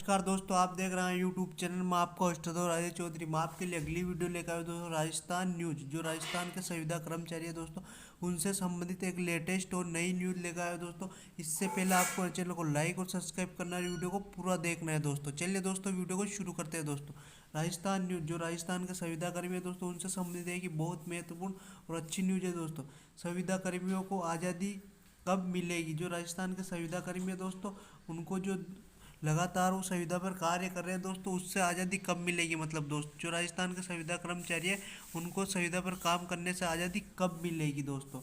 नमस्कार दोस्तों, आप देख रहे हैं यूट्यूब चैनल में आपका होस्ट दो राजेश चौधरी। मैं आपके लिए अगली वीडियो लेकर आया हूं दोस्तों। राजस्थान न्यूज, जो राजस्थान के संविदा कर्मचारी है दोस्तों, उनसे संबंधित एक लेटेस्ट और नई न्यूज लेकर आया हूं दोस्तों। इससे पहले आपको चैनल को लाइक और सब्सक्राइब करना है, वीडियो को पूरा देखना है दोस्तों। चलिए दोस्तों, वीडियो को शुरू करते हैं दोस्तों। राजस्थान न्यूज, जो राजस्थान के संविदा कर्मी है दोस्तों, उनसे संबंधित है कि बहुत महत्वपूर्ण और अच्छी न्यूज है दोस्तों। संविदा कर्मियों को आज़ादी कब मिलेगी? जो राजस्थान के संविदा कर्मी है दोस्तों, उनको जो लगातार वो संविदा पर कार्य कर रहे हैं दोस्तों, उससे आज़ादी कब मिलेगी? मतलब दोस्त, जो राजस्थान के संविदा कर्मचारी है, उनको संविदा पर काम करने से आज़ादी कब मिलेगी दोस्तों?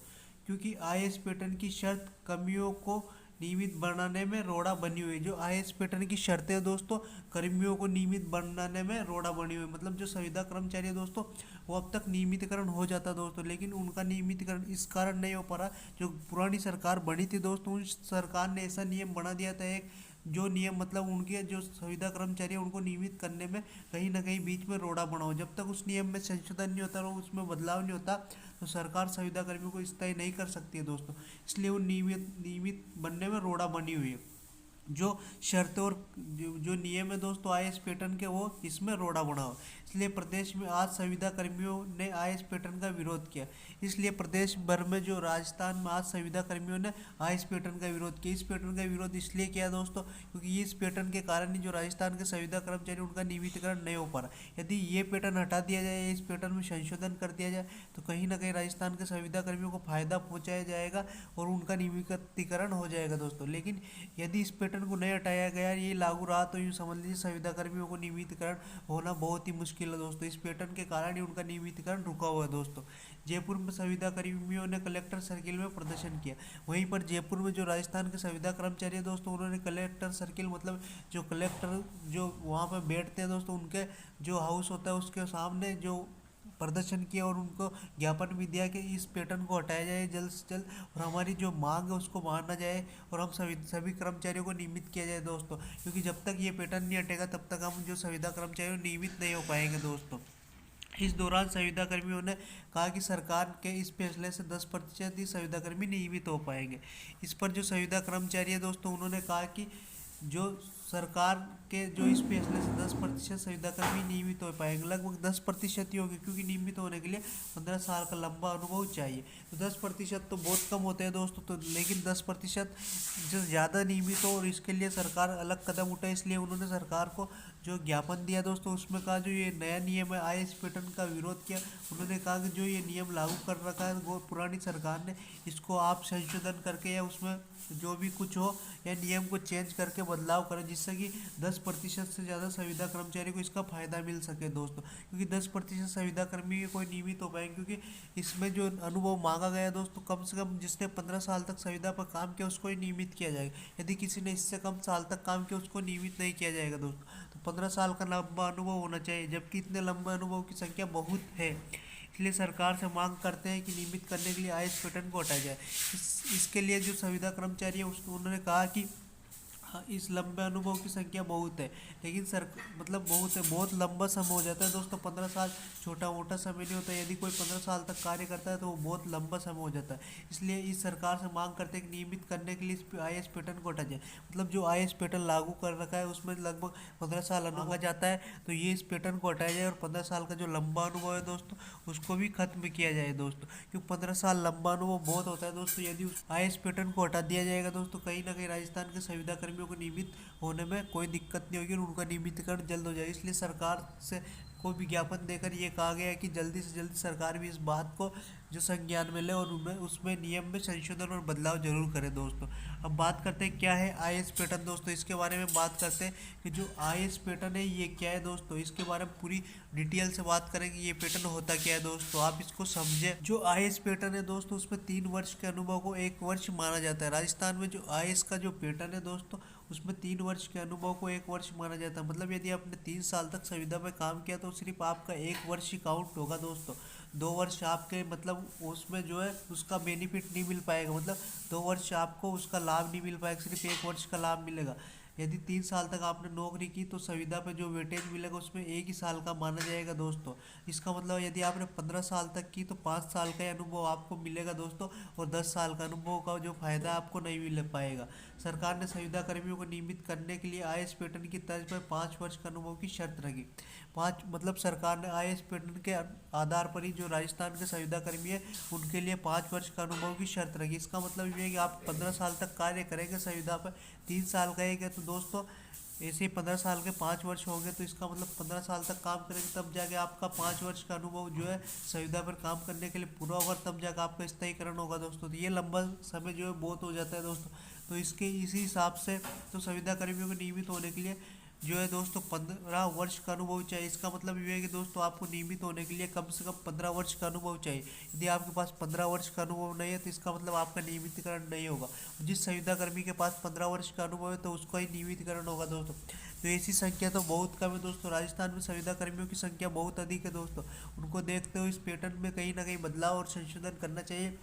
क्योंकि आईएएस पैटर्न की शर्त कर्मियों को नियमित बनाने में रोड़ा बनी हुई है। जो आईएएस पैटर्न की शर्तें हैं दोस्तों, कर्मियों को नियमित बनाने में रोड़ा बनी हुई है। मतलब जो संविदा कर्मचारी है दोस्तों, वो अब तक नियमितीकरण हो जाता दोस्तों, लेकिन उनका नियमितीकरण इस कारण नहीं हो पा रहा। जो पुरानी सरकार बनी थी दोस्तों, उस सरकार ने ऐसा नियम बना दिया था, एक जो नियम मतलब उनके जो संविदा कर्मचारी है उनको नियमित करने में कहीं ना कहीं बीच में रोड़ा बना हो। जब तक उस नियम में संशोधन नहीं होता और उसमें बदलाव नहीं होता, तो सरकार संविदा कर्मियों को स्थायी नहीं कर सकती है दोस्तों। इसलिए वो नियमित बनने में रोड़ा बनी हुई है। जो शर्तें और जो नियम है दोस्तों आईएएस पैटर्न के, वो इसमें रोड़ा बना हो। इसलिए प्रदेश में आज संविदा कर्मियों ने आईएएस पैटर्न का विरोध किया। इसलिए प्रदेश भर में जो राजस्थान में आज संविदा कर्मियों ने आईएएस पैटर्न का विरोध किया। इस पैटर्न का विरोध इसलिए किया दोस्तों, क्योंकि इस पैटर्न के कारण ही जो राजस्थान के संविदा कर्मचारी, उनका नियमितीकरण नहीं हो पा रहा। यदि ये पैटर्न हटा दिया जाए, इस पैटर्न में संशोधन कर दिया जाए, तो कहीं ना कहीं राजस्थान के संविदा कर्मियों को फायदा पहुंचाया जाएगा और उनका नियमितीकरण हो जाएगा दोस्तों। लेकिन यदि इस पैटर्न को नहीं हटाया गया, ये लागू रहा, तो यूँ समझ लीजिए संविदा कर्मियों को नियमितीकरण होना बहुत ही मुश्किल है दोस्तों। इस पैटर्न के कारण ही उनका नियमितीकरण रुका हुआ है दोस्तों। जयपुर में संविदा कर्मियों ने कलेक्टर सर्किल में प्रदर्शन किया। वहीं पर जयपुर में जो राजस्थान के संविदा कर्मचारी है दोस्तों, उन्होंने कलेक्टर सर्किल मतलब जो कलेक्टर जो वहाँ पर बैठते हैं दोस्तों, उनके जो हाउस होता है उसके सामने जो प्रदर्शन किया और उनको ज्ञापन भी दिया कि इस पैटर्न को हटाया जाए जल्द से जल्द, और हमारी जो मांग है उसको माना जाए और हम सभी कर्मचारियों को नियमित किया जाए दोस्तों। क्योंकि जब तक ये पैटर्न नहीं हटेगा, तब तक हम जो संविदा कर्मचारी नियमित नहीं हो पाएंगे दोस्तों। इस दौरान संविदा कर्मियों ने कहा कि सरकार के इस फैसले से 10% ही संविदा कर्मी नियमित हो पाएंगे। इस पर जो संविदा कर्मचारी है दोस्तों, उन्होंने कहा कि जो सरकार के जो इस फैसले से 10% संविदा कर्मी नियमित हो पाएंगे, लगभग 10% ही होंगे, क्योंकि नियमित होने के लिए 15 साल का लंबा अनुभव चाहिए। तो 10% तो बहुत कम होते हैं दोस्तों, तो लेकिन 10% जो ज़्यादा नियमित हो, और इसके लिए सरकार अलग कदम उठाए। इसलिए उन्होंने सरकार को जो ज्ञापन दिया दोस्तों, उसमें कहा जो ये नया नियम है आईएएस पैटर्न का विरोध किया। उन्होंने कहा कि जो ये नियम लागू कर रखा है वो पुरानी सरकार ने, इसको आप संशोधन करके या उसमें जो भी कुछ हो या नियम को चेंज करके बदलाव करें, जिससे कि 10% से ज़्यादा संविदा कर्मचारी को इसका फ़ायदा मिल सके दोस्तों। क्योंकि 10% संविदा कर्मी कोई नियमित हो पाएंगे, क्योंकि इसमें जो अनुभव मांगा गया है दोस्तों, कम से कम जिसने 15 साल तक संविदा पर काम किया उसको ही नियमित किया जाएगा। यदि किसी ने इससे कम साल तक काम किया, उसको नियमित नहीं किया जाएगा दोस्तों। तो 15 साल का लंबा अनुभव होना चाहिए, जबकि इतने लंबे अनुभव की संख्या बहुत है। इसलिए सरकार से मांग करते हैं कि नियमित करने के लिए आईएएस पैटर्न को हटाया जाए। इसके लिए जो संविदा कर्मचारी है उसको उन्होंने कहा कि हाँ, इस लंबे अनुभव की संख्या बहुत है, लेकिन सर मतलब बहुत है, बहुत लंबा समय हो जाता है दोस्तों। 15 साल छोटा मोटा समय नहीं होता। यदि कोई 15 साल तक कार्य करता है तो वो बहुत लंबा समय हो जाता है। इसलिए इस सरकार से मांग करते हैं कि नियमित करने के लिए इस आईएएस पैटर्न को हटा जाए। मतलब जो आईएएस पैटर्न लागू कर रखा है उसमें लगभग 15 साल अनुभव जाता है, तो ये इस पैटर्न को हटाया जाए और 15 साल का जो लंबा अनुभव है दोस्तों, उसको भी खत्म किया जाए दोस्तों। क्योंकि 15 साल लंबा अनुभव बहुत होता है दोस्तों। यदि उस आईएएस पैटर्न को हटा दिया जाएगा दोस्तों, कहीं ना कहीं राजस्थान के संविदा कर्मियों को नियमित होने में कोई दिक्कत नहीं होगी और उनका नियमितीकरण जल्द हो जाएगा। इसलिए सरकार से को विज्ञापन देकर ये कहा गया है कि जल्दी से जल्दी सरकार भी इस बात को जो संज्ञान में ले और उनमें उसमें नियम में संशोधन और बदलाव जरूर करे दोस्तों। अब बात करते हैं क्या है आईएएस पैटर्न दोस्तों। इसके बारे में बात करते हैं कि जो आईएएस पैटर्न है ये क्या है दोस्तों। इसके बारे में पूरी डिटेल से बात करेंगे, ये पैटर्न होता क्या है दोस्तों, आप इसको समझे। जो आईएएस पैटर्न है दोस्तों, उसमें 3 वर्ष के अनुभव को 1 वर्ष माना जाता है। राजस्थान में जो आईएएस का जो पैटर्न है दोस्तों, उसमें 3 वर्ष के अनुभव को 1 वर्ष माना जाता है। मतलब यदि आपने 3 साल तक संविदा में काम किया तो सिर्फ आपका 1 वर्ष ही काउंट होगा दोस्तों। 2 वर्ष आपके मतलब उसमें जो है उसका बेनिफिट नहीं मिल पाएगा। मतलब 2 वर्ष आपको उसका लाभ नहीं मिल पाएगा, सिर्फ 1 वर्ष का लाभ मिलेगा। यदि 3 साल तक आपने नौकरी की तो संविदा पे जो वेटेज मिलेगा उसमें 1 ही साल का माना जाएगा दोस्तों। इसका मतलब यदि आपने 15 साल तक की तो 5 साल का अनुभव आपको मिलेगा दोस्तों, और 10 साल का अनुभव का जो फायदा आपको नहीं मिल पाएगा। सरकार ने संविदा कर्मियों को नियमित करने के लिए IAS पैटर्न की तर्ज पर 5 वर्ष का अनुभव की शर्त रखी। पाँच मतलब सरकार ने IAS पैटर्न के आधार पर ही जो राजस्थान के संविदा कर्मी है उनके लिए 5 वर्ष का अनुभव की शर्त रखी। इसका मतलब ये है कि आप 15 साल तक कार्य करेंगे संविदा पर, 3 साल का एक है तो दोस्तों ऐसे ही 15 साल के 5 वर्ष होंगे, तो इसका मतलब 15 साल तक काम करेंगे तब जाके आपका 5 वर्ष का अनुभव जो है संविदा पर काम करने के लिए पूरा होगा, तब जाकर आपका स्थायीकरण होगा दोस्तों। तो ये लंबा समय जो है बहुत हो जाता है दोस्तों। तो इसके इसी हिसाब से तो संविदा कर्मियों को नियमित होने के लिए जो है दोस्तों 15 वर्ष का अनुभव चाहिए। इसका मतलब ये है कि दोस्तों आपको नियमित होने के लिए कम से कम 15 वर्ष का अनुभव चाहिए। यदि आपके पास 15 वर्ष का अनुभव नहीं है तो इसका मतलब आपका नियमितीकरण नहीं होगा। जिस संविदा कर्मी के पास 15 वर्ष का अनुभव है तो उसका ही नियमितीकरण होगा दोस्तों। तो ऐसी संख्या तो बहुत कम है दोस्तों, राजस्थान में संविदा कर्मियों की संख्या बहुत अधिक है दोस्तों। उनको देखते हुए इस पैटर्न में कहीं ना कहीं बदलाव और संशोधन करना चाहिए।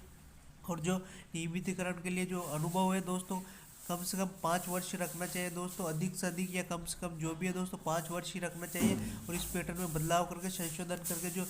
और जो नियमितीकरण के लिए जो अनुभव है दोस्तों कम से कम 5 वर्ष रखना चाहिए दोस्तों, अधिक से अधिक या कम से कम जो भी है दोस्तों 5 वर्ष ही रखना चाहिए। और इस पैटर्न में बदलाव करके संशोधन करके जो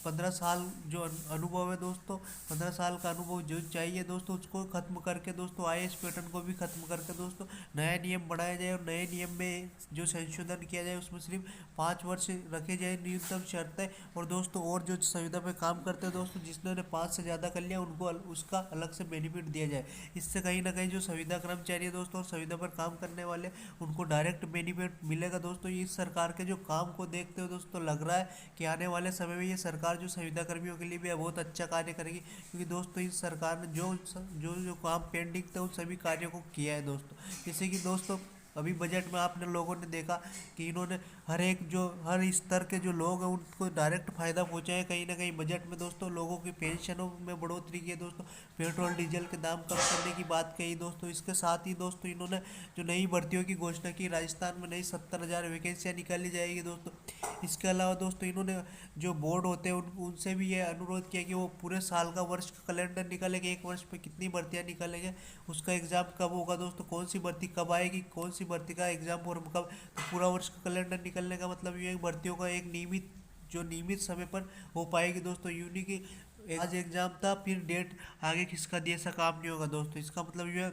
15 साल जो अनुभव है दोस्तों, 15 साल का अनुभव जो चाहिए दोस्तों उसको खत्म करके दोस्तों IAS पैटर्न को भी खत्म करके दोस्तों नया नियम बनाया जाए। और नए नियम में जो संशोधन किया जाए उसमें सिर्फ 5 वर्ष रखे जाए न्यूनतम शर्त है। और दोस्तों और जो संविदा पे काम करते हैं दोस्तों जिसने 5 से ज़्यादा कर लिया उनको उसका अलग से बेनिफिट दिया जाए। इससे कहीं ना कहीं जो संविदा कर्मचारी है दोस्तों और संविदा पर काम करने वाले उनको डायरेक्ट बेनिफिट मिलेगा दोस्तों। ये इस सरकार के जो काम को देखते हुए दोस्तों लग रहा है कि आने वाले समय में ये सरकार जो संविदा कर्मियों के लिए भी बहुत अच्छा कार्य करेगी, क्योंकि दोस्तों इस सरकार ने जो जो जो काम पेंडिंग थे उन सभी कार्यों को किया है दोस्तों। जैसे कि दोस्तों अभी बजट में आपने लोगों ने देखा कि इन्होंने हर स्तर के जो लोग हैं उनको डायरेक्ट फ़ायदा पहुंचा है कहीं ना कहीं बजट में दोस्तों। लोगों की पेंशनों में बढ़ोतरी की है दोस्तों, पेट्रोल डीजल के दाम कम करने की बात कही दोस्तों। इसके साथ ही दोस्तों इन्होंने जो नई भर्तियों की घोषणा की, राजस्थान में नई 70,000 वैकेंसियाँ निकाली जाएगी दोस्तों। इसके अलावा दोस्तों इन्होंने जो बोर्ड होते हैं उनसे भी ये अनुरोध किया कि वो पूरे साल का वर्ष का कैलेंडर निकालेंगे, एक वर्ष पे कितनी भर्तियाँ निकालेंगे, उसका एग्ज़ाम कब होगा दोस्तों, कौन सी भर्ती कब आएगी, कौन सी भर्ती का एग्ज़ाम फॉर्म कब। तो पूरा वर्ष का कैलेंडर निकलने का मतलब ये है कि भर्तियों का एक नियमित समय पर हो पाएगी दोस्तों। यूनि की आज एग्ज़ाम था फिर डेट आगे खिसका दिया, ऐसा काम नहीं होगा दोस्तों। इसका मतलब ये है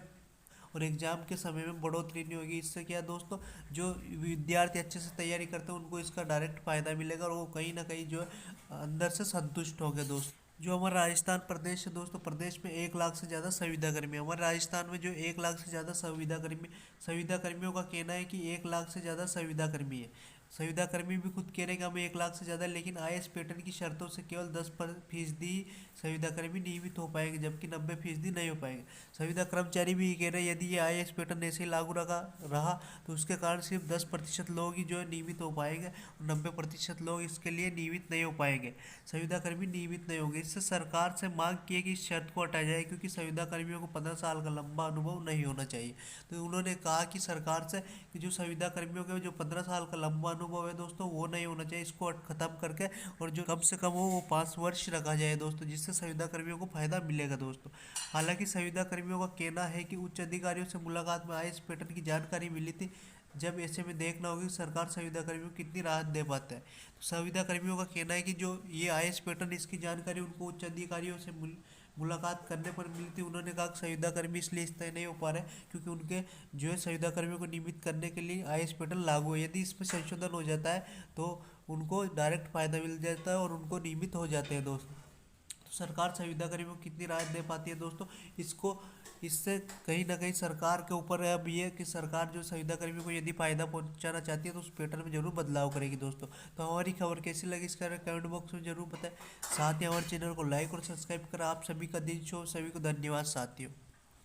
और एग्ज़ाम के समय में बढ़ोतरी नहीं होगी। इससे क्या दोस्तों जो विद्यार्थी अच्छे से तैयारी करते हैं उनको इसका डायरेक्ट फ़ायदा मिलेगा और वो कहीं ना कहीं जो है अंदर से संतुष्ट होंगे दोस्तों। जो हमारा राजस्थान प्रदेश है दोस्तों, प्रदेश में 1 लाख से ज़्यादा संविदा कर्मी है। हमारे राजस्थान में जो 1 लाख से ज़्यादा संविदा कर्मियों का कहना है कि 1 लाख से ज़्यादा संविदा कर्मी है। संविदा कर्मी भी खुद कह रहे हैं कि हमें 1 लाख से ज़्यादा, लेकिन IAS पैटर्न की शर्तों से केवल 10% संविदा कर्मी नियमित हो पाएंगे, जबकि 90% नहीं हो पाएंगे। संविदा कर्मचारी भी कह रहे हैं यदि ये IAS पैटर्न ऐसे ही लागू रहा तो उसके कारण सिर्फ 10% लोग ही जो है नियमित हो पाएंगे और 90% लोग इसके लिए नियमित नहीं हो पाएंगे, संविदा कर्मी नियमित नहीं होंगे। इससे सरकार से मांग की है कि इस शर्त को हटाया जाए, क्योंकि संविदा कर्मियों को 15 साल का लंबा अनुभव नहीं होना चाहिए। तो उन्होंने कहा कि सरकार से कि जो संविदा कर्मियों के जो 15 साल का लंबा अनुभव है दोस्तों वो नहीं होना चाहिए, इसको खत्म करके और जो कम से कम हो वो 5 वर्ष रखा जाए दोस्तों, जिससे संविदा कर्मियों को फायदा मिलेगा दोस्तों। हालांकि संविदा कर्मियों का कहना है कि उच्च अधिकारियों से मुलाकात में IAS पैटर्न की जानकारी मिली थी, जब ऐसे में देखना होगी कि सरकार संविदा कर्मियों को कितनी राहत दे पाता है। तो संविदा कर्मियों का कहना है कि जो ये IAS पैटर्न इसकी जानकारी उनको उच्च अधिकारियों से मुलाकात करने पर मिली थी। उन्होंने कहा कि संविदा कर्मी इसलिए स्थायी नहीं हो पा रहे क्योंकि उनके जो है संविदा कर्मियों को नियमित करने के लिए IAS पैटर्न लागू है। यदि इसमें संशोधन हो जाता है तो उनको डायरेक्ट फ़ायदा मिल जाता है और उनको नियमित हो जाते हैं दोस्तों। तो सरकार संविदा कर्मियों को कितनी राहत दे पाती है दोस्तों, इससे कहीं ना कहीं सरकार के ऊपर है अब ये कि सरकार जो संविदा कर्मियों को यदि फ़ायदा पहुंचाना चाहती है तो उस पैटर्न में जरूर बदलाव करेगी दोस्तों। तो हमारी खबर कैसी लगी इसका कमेंट बॉक्स में जरूर बताएं। साथ ही हमारे चैनल को लाइक और सब्सक्राइब कर। आप सभी का दिन शुभ, सभी को धन्यवाद साथियों।